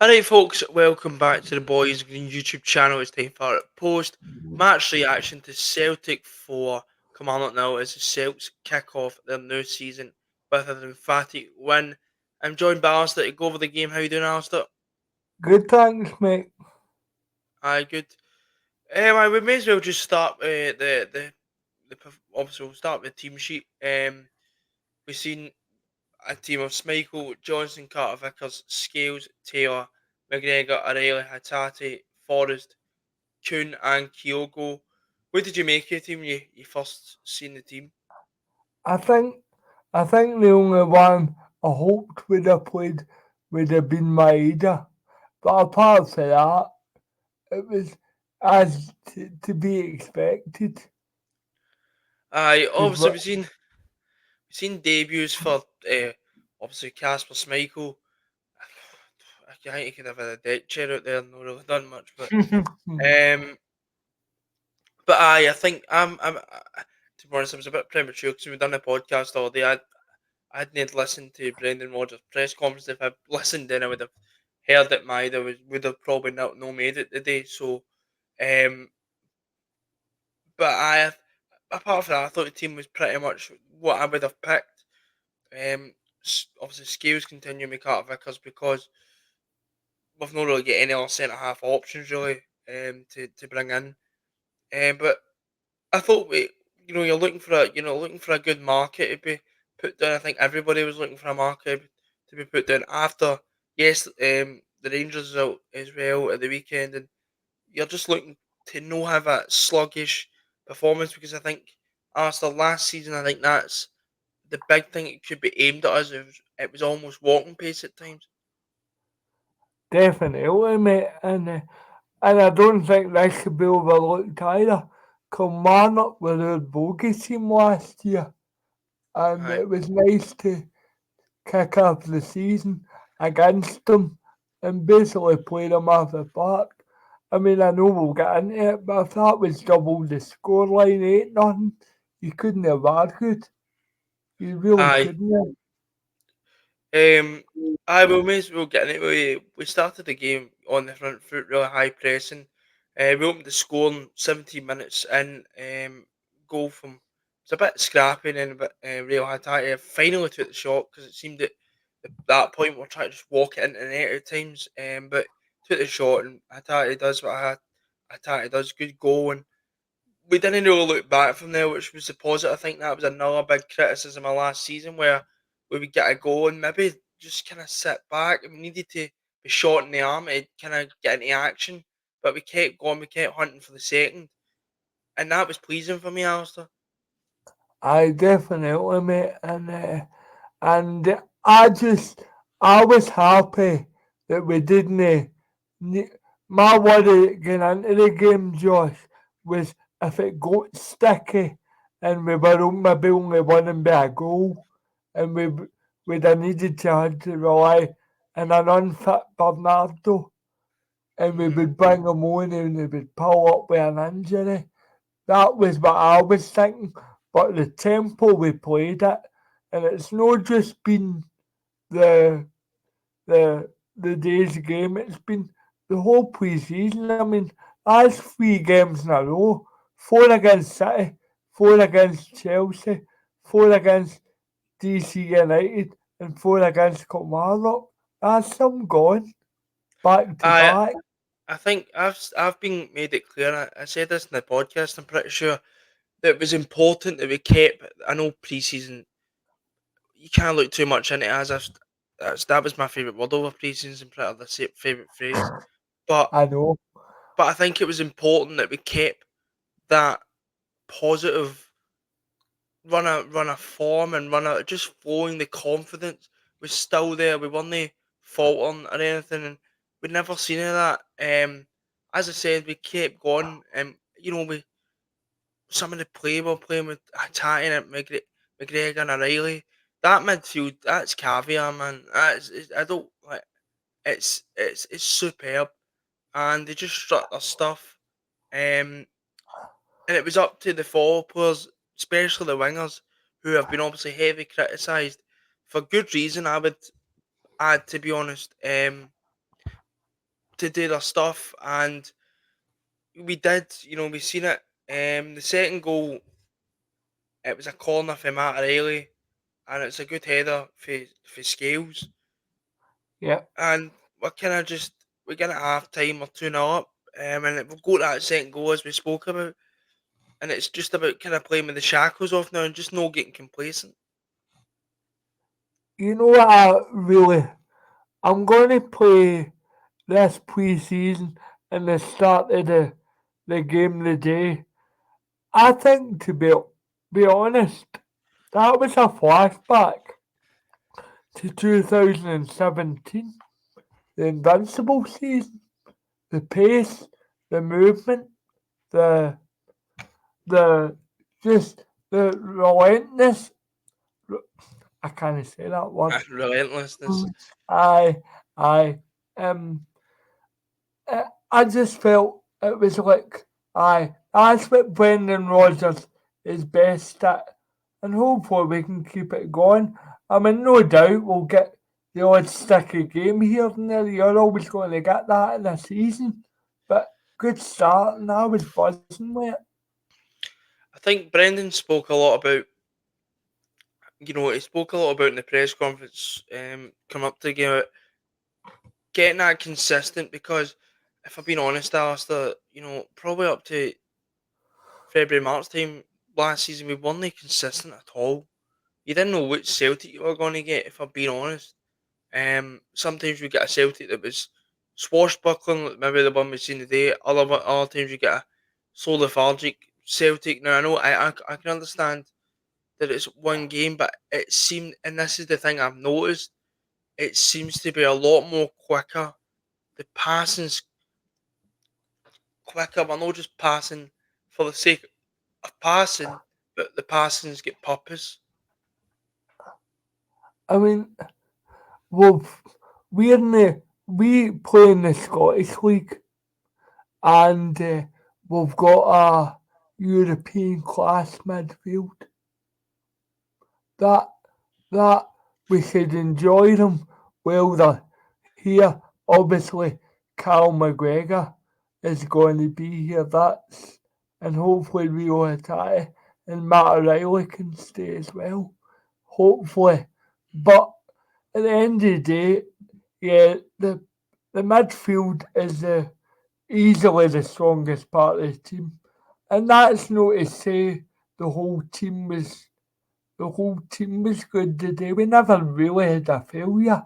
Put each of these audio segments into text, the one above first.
Alright, folks, welcome back to the Boys Green YouTube channel. It's time for a post match reaction to Celtic for Kilmarnock now as the Celts kick off their new season with an emphatic win. I'm joined by Alistair to go over the game. How you doing, Alistair? Good, thanks, mate. Aye, good. We may as well just start obviously we'll start with the team sheet. We've seen a team of Schmeichel, Johnson, Carter Vickers, Scales, Taylor, McGregor, O'Reilly, Hatate, Forrest, Kuhn and Kyogo. What did you make of the team you first seen the team? I think I think the only one I hoped would have played would have been Maeda. But apart from that, it was as to be expected. I We've obviously we've seen debuts for obviously Casper Schmeichel. I think he could have had a deck chair out there and not really done much, um, but I think to be honest, I was a bit premature because we've done a podcast all day. I hadn't listened to Brendan Rodgers' press conference. If I'd listened, then I would have heard that Maida would have probably not no made it today. So, um, but apart from that, I thought the team was pretty much what I would have picked. Obviously, Scales continue with Carter Vickers because we've not really got any other centre half options really to bring in. But I thought you're looking for a good market to be put down. I think everybody was looking for a market to be put down after yes, the Rangers result as well at the weekend, and you're just looking to not have a sluggish performance because I think after last season, I think that's the big thing it could be aimed at us. It was almost walking pace at times. Definitely, mate. And I don't think this should be overlooked either. Kilmarnock were our bogey team last year, and Aye, it was nice to kick off the season against them and basically play them off the park. I mean, I know we'll get into it, but if that was double the scoreline, 8 nothing, you couldn't have argued. You really aye. couldn't have. Um, I will may as well get into it. We started the game on the front foot, really high pressing. We opened the score in 17 minutes and goal from it's a bit scrappy and then a bit real high tight. Finally took the shot because it seemed at that point we're trying to just walk it into the net at times. But took the shot and Hatati does what Hatati does. Good goal and we didn't really look back from there, which was a positive. I think that was another big criticism of last season where we would get a goal and maybe just kind of sit back. And we needed to be shot in the arm to kind of get into action, but we kept going. We kept hunting for the second, and that was pleasing for me, Alistair. I definitely, mate. And I was happy that we didn't. ne- My worry going into the game, Josh, was if it got sticky and we were maybe only winning by a goal, and we'd have needed to had to rely on an unfit Bernardo, and we Hmm. would bring him on and he would pull up with an injury. That was what I was thinking. But the tempo we played it, and it's not just been the the day's game, it's been the whole pre-season. I mean, that's 3 games in a row. 4 against City, 4 against Chelsea, 4 against DC United, and 4 against Kilmarnock. That's some gone back to I back. I think I've been made it clear. I said this in the podcast. I'm pretty sure that it was important that we kept. I know preseason you can't look too much into it as if that was my favorite word over preseason and pretty the favorite phrase. But I know. I think it was important that we kept that positive run of form and run of just flowing. The confidence was still there. We weren't faltering or anything, and we'd never seen any of that. As I said, we kept going, and we some of the play we're playing with attacking at McGregor and O'Reilly. That midfield, that's caviar, man. I don't like. It's superb, and they just struck their stuff. Um, and it was up to the forward players, especially the wingers, who have been obviously heavy criticised for good reason. I would add, to be honest. to do their stuff, and we did. We seen it. The second goal, it was a corner for Matt Riley, and it's a good header for Scales. Yeah. And we're kind of just we get at half time or 2-0 up, and we'll go to that second goal as we spoke about, and it's just about kind of playing with the shackles off now and just not getting complacent. You know what I'm going to play this pre-season and the start of the game of the day. I think, to be honest, that was a flashback to 2017, the Invincible season. The pace, the movement, the the just the relentless. I can't say that word. Relentlessness. I I um I just felt it was like that's what Brendan Rodgers is best at, and hopefully we can keep it going. I mean, no doubt we'll get the odd sticky game here and there. You're always going to get that in a season, but good start, and I was buzzing with it. I think Brendan spoke a lot about, he spoke a lot about in the press conference, come up to the game, about getting that consistent, because if I'm being honest, Alistair, probably up to February, March time last season, we weren't consistent at all. You didn't know which Celtic you were going to get, if I'm being honest. Sometimes we get a Celtic that was swashbuckling, like maybe the one we've seen today. Other times you get a so lethargic Celtic. Now I know I can understand that it's one game, but it seemed, and this is the thing I've noticed, it seems to be a lot more quicker. The passing's quicker. We're not just passing for the sake of passing, but the passings get purpose. I mean, we've, we play in the Scottish League, and we've got a European class midfield that that we should enjoy them while they're here. Obviously, Cal McGregor is going to be here. That's and hopefully Rio Hatai and Matt O'Reilly can stay as well. Hopefully, but at the end of the day, yeah, the midfield is easily the strongest part of the team, and that's not to say the whole team was good today. We never really had a failure.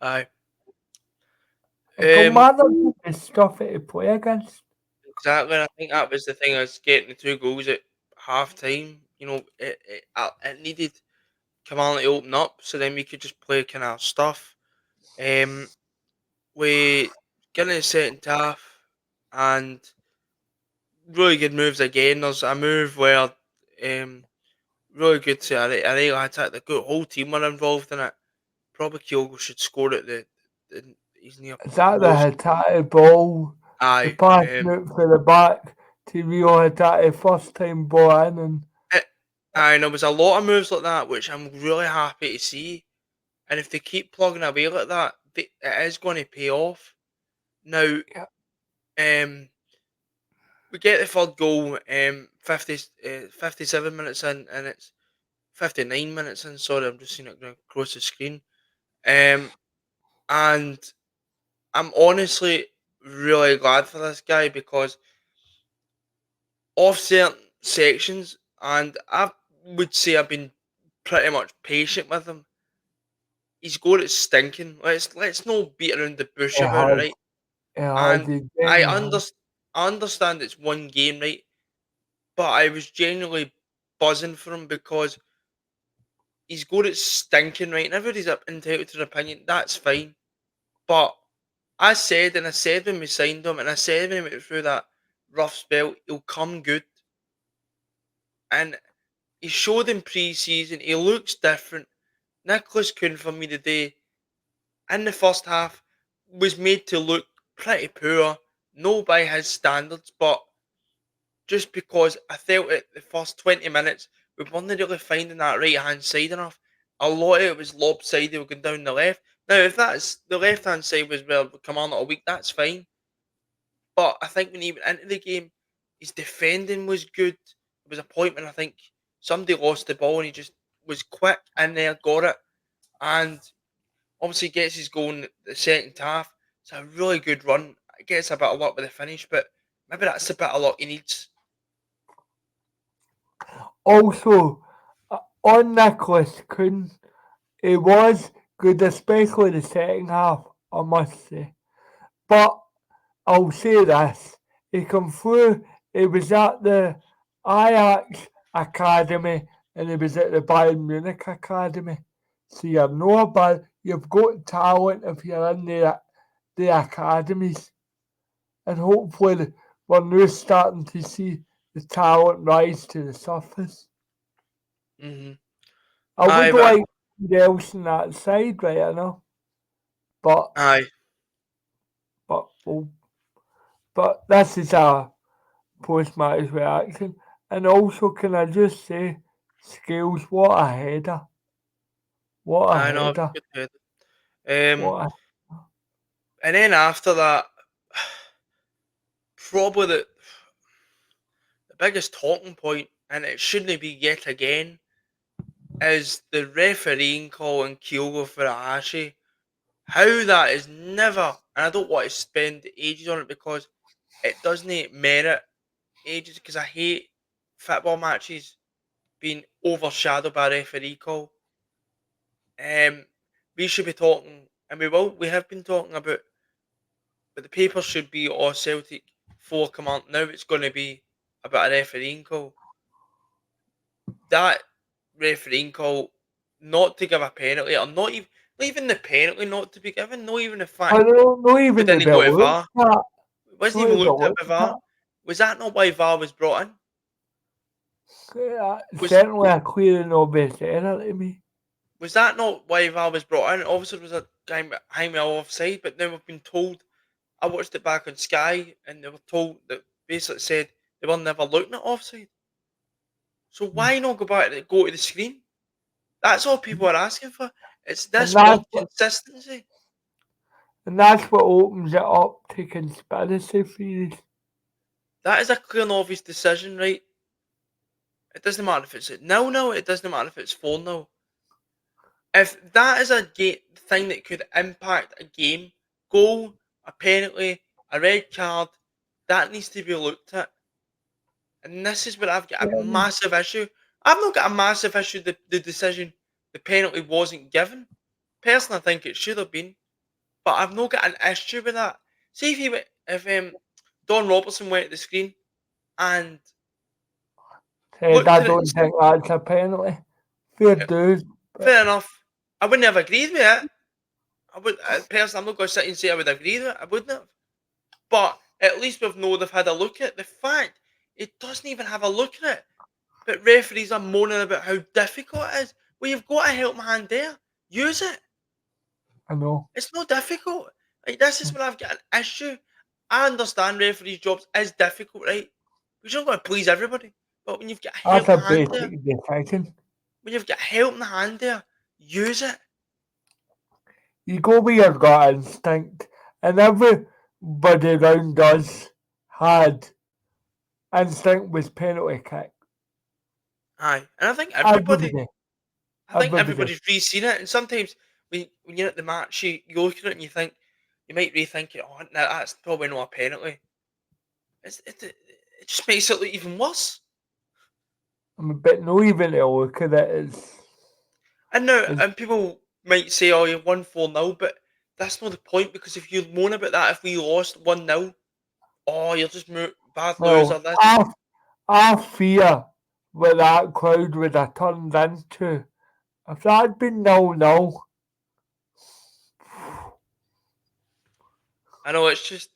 Aye. And Kilmarnock did the stuff it to play against. Exactly. And I think that was the thing, is getting the two goals at half time. It needed Kilmarnock to open up, so then we could just play kind of stuff. Um, we get in the second half, and really good moves again. There's a move where really good to I really attack. The good whole team were involved in it. Probably Kyogo should score at the he's near Is that the post. Hattati ball? The Aye. pass out for the back to Rio Hattati, first time ball in, and It, and there was a lot of moves like that, which I'm really happy to see. And if they keep plugging away like that, it is going to pay off. Now, yeah, um, we get the third goal, 57 minutes in, and it's 59 minutes in. Sorry, I'm just seeing it going across the screen. Um, and I'm honestly really glad for this guy, because off certain sections, and I would say I've been pretty much patient with him. He's got it stinking. Let's not beat around the bush it about it, has, right? it has, And it I genuinely has. understand. I understand it's one game, right? But I was genuinely buzzing for him, because he's got it stinking, right? And everybody's up entitled to their opinion. That's fine. But I said when we signed him, and I said when he went through that rough spell, he'll come good. And he showed in pre-season, he looks different. Nicholas Kuhn for me today, in the first half, was made to look pretty poor, no by his standards, but just because I felt at the first 20 minutes we weren't really finding that right hand side enough. A lot of it was lopsided, we going down the left, Now, if that's the left hand side was where Kilmarnock a week, that's fine. But I think when he went into the game, his defending was good. There was a point when I think somebody lost the ball and he just was quick in there, got it, and obviously gets his goal in the second half. It's a really good run. It gets a bit of luck with the finish, but maybe that's the bit of luck he needs. Also, on Nicholas Kuhn, he was good, especially the second half, I must say. But I'll say this, he come through, he was at the Ajax Academy and he was at the Bayern Munich Academy. So you're no bad, you've got talent if you're in the academies. And hopefully we're now starting to see the talent rise to the surface. Mm-hmm. I Aye, would but like somebody else on that side right now. But aye, well, but this is a post-match reaction. And also, can I just say, Scales, what a header. What a I know, header. good head. What a, And then after that, probably the biggest talking point, and it shouldn't be yet again, is the refereeing call in Kyogo for Ahashi. How that is never, and I don't want to spend ages on it because it doesn't merit ages, because I hate football matches being overshadowed by a referee call. We should be talking, and we have been talking about, but the paper should be all Celtic for command. Now it's going to be about a refereeing call. That refereeing call not to give a penalty, or not even the penalty not to be given, not even the I fact don't know we even the didn't go to look VAR. at. It wasn't Not even even looked at look by at. VAR. Was that not why VAR was brought in? Was Certainly a clear and obvious error to me. was that not why VAR was brought in? Obviously, there was a guy behind me offside, but now we've been told. I watched it back on Sky, and they were told that basically said they were never looking at offside. So why not go to the screen? That's all people are asking for. It's And this that's word what, consistency. and that's what opens it up to conspiracy theories. That is a clear and obvious decision, right? It doesn't matter if it's at 0-0, it doesn't matter if it's 4-0. If that is a thing that could impact a game, goal, a penalty, a red card, that needs to be looked at. And this is where I've got a Certainly. massive issue. I've not got a massive issue the decision the penalty wasn't given. Personally, I think it should have been, but I've not got an issue with that. See if Don Robertson went to the screen and Said looked I at it and don't think that's a penalty. Fair said, dues. But fair enough. I wouldn't have agreed with it. Personally, I'm not going to sit and say I would agree with it. I wouldn't have. But at least we've known they've had a look at it. The fact it doesn't even have a look at it, but referees are moaning about how difficult it is. Well, you've got a helping hand there. Use it. I know. It's not difficult. Like, this is where I've got an issue. I understand referees' jobs is difficult, right? Because you're not going to please everybody. But when you've got a That's helping a hand there, basic decision. use it. You go with your gut instinct, and everybody around us had instinct with penalty kick. Aye, and Everybody. I think Everybody. everybody's re-seen it. And sometimes when you're at the match, you look at it and you might rethink it. Oh, no, that's probably not a penalty. It just makes it look even worse. But no even to look at it And now, is and people might say, "Oh, you won 4-0," but that's not the point, because if you moan about that, if we lost 1-0, oh, you're just bad loser. well, I fear what that crowd would have turned into. If that had been 0-0, I know, it's just,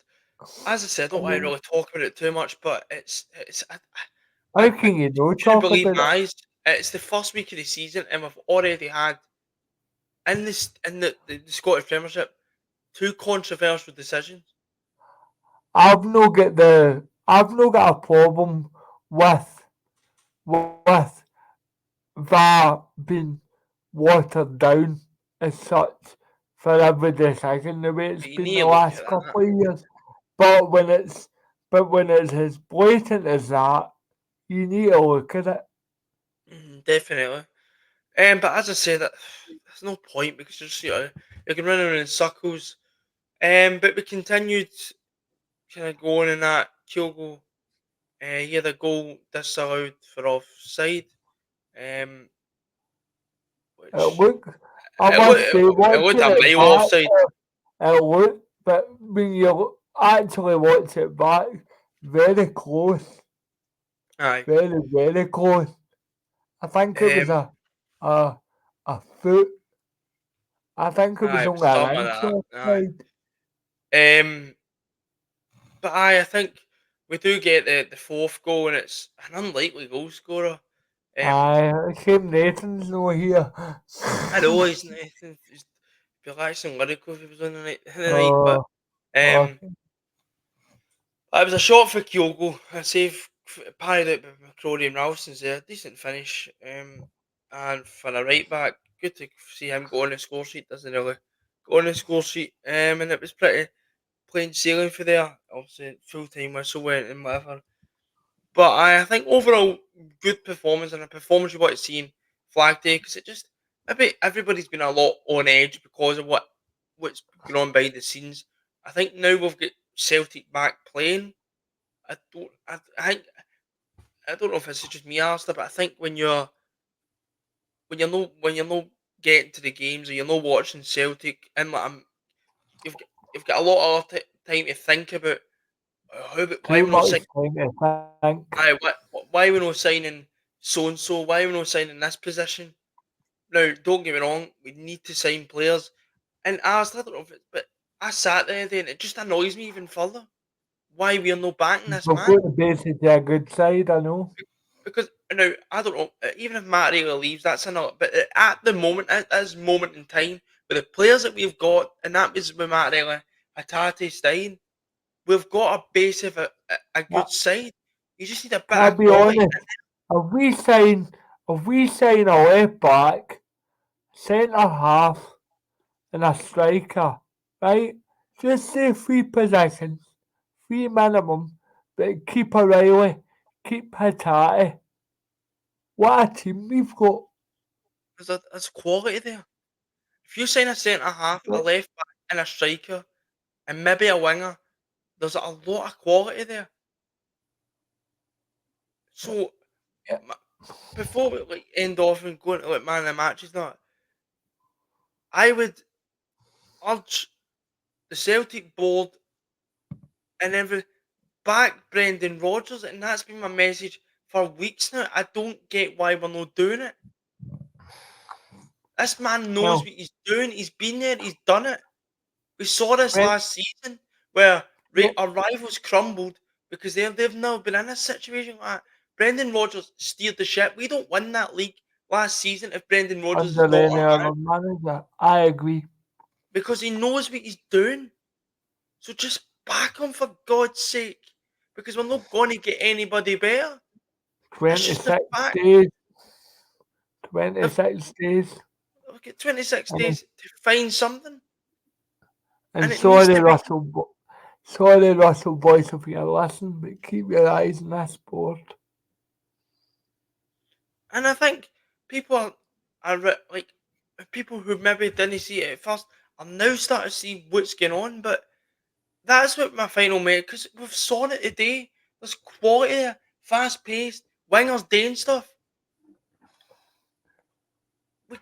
as I said, I I don't want to mean, really talk about it too much, but how can you I not couldn't talk believe about my it? eyes. It's the first week of the season, and we've already had in the Scottish Premiership 2 controversial decisions. I've no got a problem with that being watered down as such for every decision the way it's You been need the to look last at that. couple of years. But when it's as blatant as that, you need to look at it. Definitely. But as I said, there's no point because you can run around in circles. But we continued kind of going in that Kyogo. He had a goal disallowed for offside. Um, It which looked, I must say, it looked watching a it mile back, offside. it looked, but when you actually watch it back, very close, Aye. very close. I think it was Um, a, a foot. I think it was aye, only some an of inch that. Aye. offside. Um, but I think we do get the fourth goal, and it's an unlikely goal scorer. Um, Aye, shame Nathan's not here. I know he's be like some lyrical if he was on the night, but Oh, oh, um, it was a shot for Kyogo, a save parried out by McCrory and Ralston's there, decent finish. And for a right back, good to see him go on the score sheet. Doesn't really go on the score sheet. And it was pretty plain sailing for there. Obviously, full time whistle went and whatever. But I think overall, good performance and a performance you want to see in Flag Day because it just maybe everybody's been a lot on edge because of what's going on behind the scenes. I think now we've got Celtic back playing. I don't know if this is just me, Alistair, but I think when you're not getting to the games or you're not watching Celtic and like you've got a lot of other time to think about why too we're not much signing. time to think. Why we're not signing so and so? Why we're not signing this position? Now, don't get me wrong, we need to sign players. And I don't know if it, but I sat there and it just annoys me even further. Why we're not backing We've this man? got the basis to a good side, I know. Because now I don't know. Even if Matt Taylor leaves, that's another. But at the moment, at this moment in time, with the players that we've got, and that was with Matt Taylor, Hatate, Stein, we've got a base of a I- good side. You just need a bit I'll of be quality. honest. If we sign a left back, centre half, and a striker, right? Just say three positions, three minimum, but keep O'Reilly, keep Hatate. What a team we've got. There's quality there. If you sign a centre half, a left back, and a striker, and maybe a winger, there's a lot of quality there. So Yeah, m- before we like end off and go into like man of the matches, now I would urge the Celtic board and every back Brendan Rodgers, and that's been my message for weeks now. I don't get why we're not doing it. This man knows well, what he's doing. He's been there. He's done it. We saw this Brent, last season where yeah, our rivals crumbled because they've now been in a situation like that. Brendan Rodgers steered the ship. We don't win that league last season if Brendan Rodgers is under not any around other manager, I agree. because he knows what he's doing. So just back him for God's sake because we're not going to get anybody better. That's just the 26 fact. days, If 26 days. we've got 26 And, days to find something, and and it needs sorry, to be. Russell Boyce, if you're listening, but keep your eyes on that sport. And I think people like people who maybe didn't see it at first are now starting to see what's going on. But that's what my final mate because we've saw it today. There's quality there, fast paced, wingers doing stuff. We,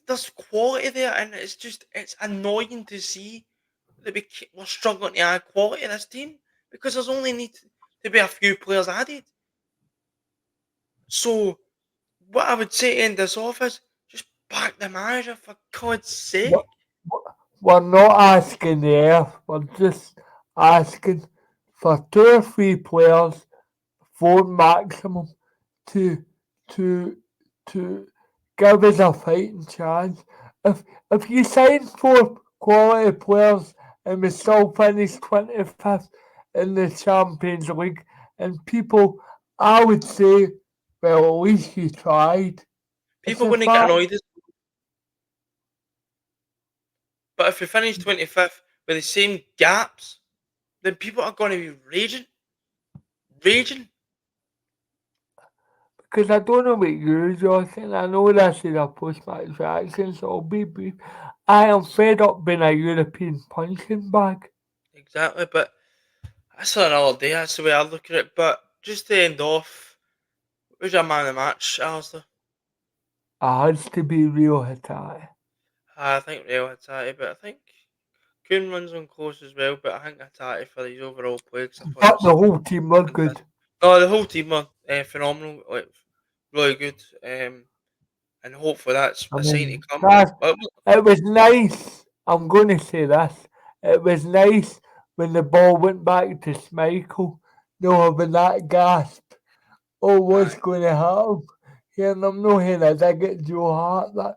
there's quality there, and it's annoying to see that we're struggling to add quality to this team because there's only need to be a few players added. So what I would say to end this off is just back the manager for God's We're, sake. we're not asking the earth, we're just asking for two or three players, four maximum, to to to give us a fighting chance. If you sign four quality players and we still finish 25th in the Champions League, and people, I would say, well, at least you tried. It's People a wouldn't get fact. annoyed, But if we finish 25th with the same gaps, then people are going to be raging, raging. Because I don't know what you're think. I know this is a post-match reaction, so I'll be brief. I am fed up being a European punching bag. Exactly, but that's another day. That's the way I look at it. But just to end off, who's your man of the match, Alistair? It has to be Rio Hatai. I think Real Hatati, but I think Kuhn runs on close as well. But I think Hatati for his overall play, because I thought he But was the whole team were good. fantastic. No, the whole team are phenomenal, like really good. And hopefully that's I a sign to mean, come. that But it was nice. I'm going to say this. It was nice when the ball went back to Schmeichel. No having that gasp. Oh, what's aye, going to happen? Here, and I'm not hearing a dig at Joe Hart.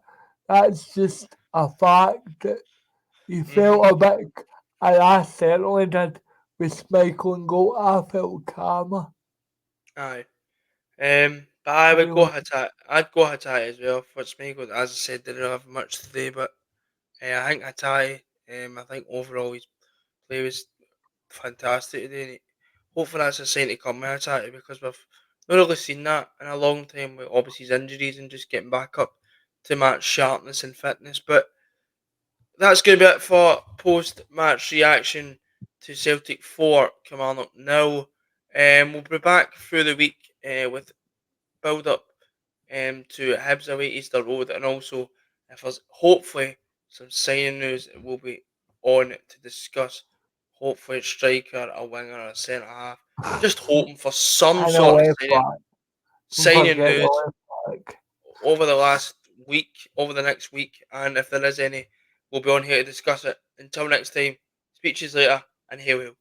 That's just a fact that he mhm, felt a bit, and I certainly did with Schmeichel and goal. I felt calmer. aye. But I would go Anyway, Hatati. I'd go Hatati as well. For Smeagol, as I said, didn't have much today, but I think Hatati. I think overall his play was fantastic today. And hopefully that's a sign to come with Hatati, because we've not really seen that in a long time with obviously his injuries and just getting back up to match sharpness and fitness. But that's going to be it for post-match reaction to Celtic 4, Kilmarnock 0. We'll be back through the week with build-up to Hibs away Easter Road, and also if there's hopefully some signing news, it will be on to discuss. Hopefully, a striker, a winger, a centre half. Just hoping for some and a sort of left back. Don't signing forget the news left back. over the last week, over the next week, and if there is any, we'll be on here to discuss it. Until next time, speak to you later, and here we go.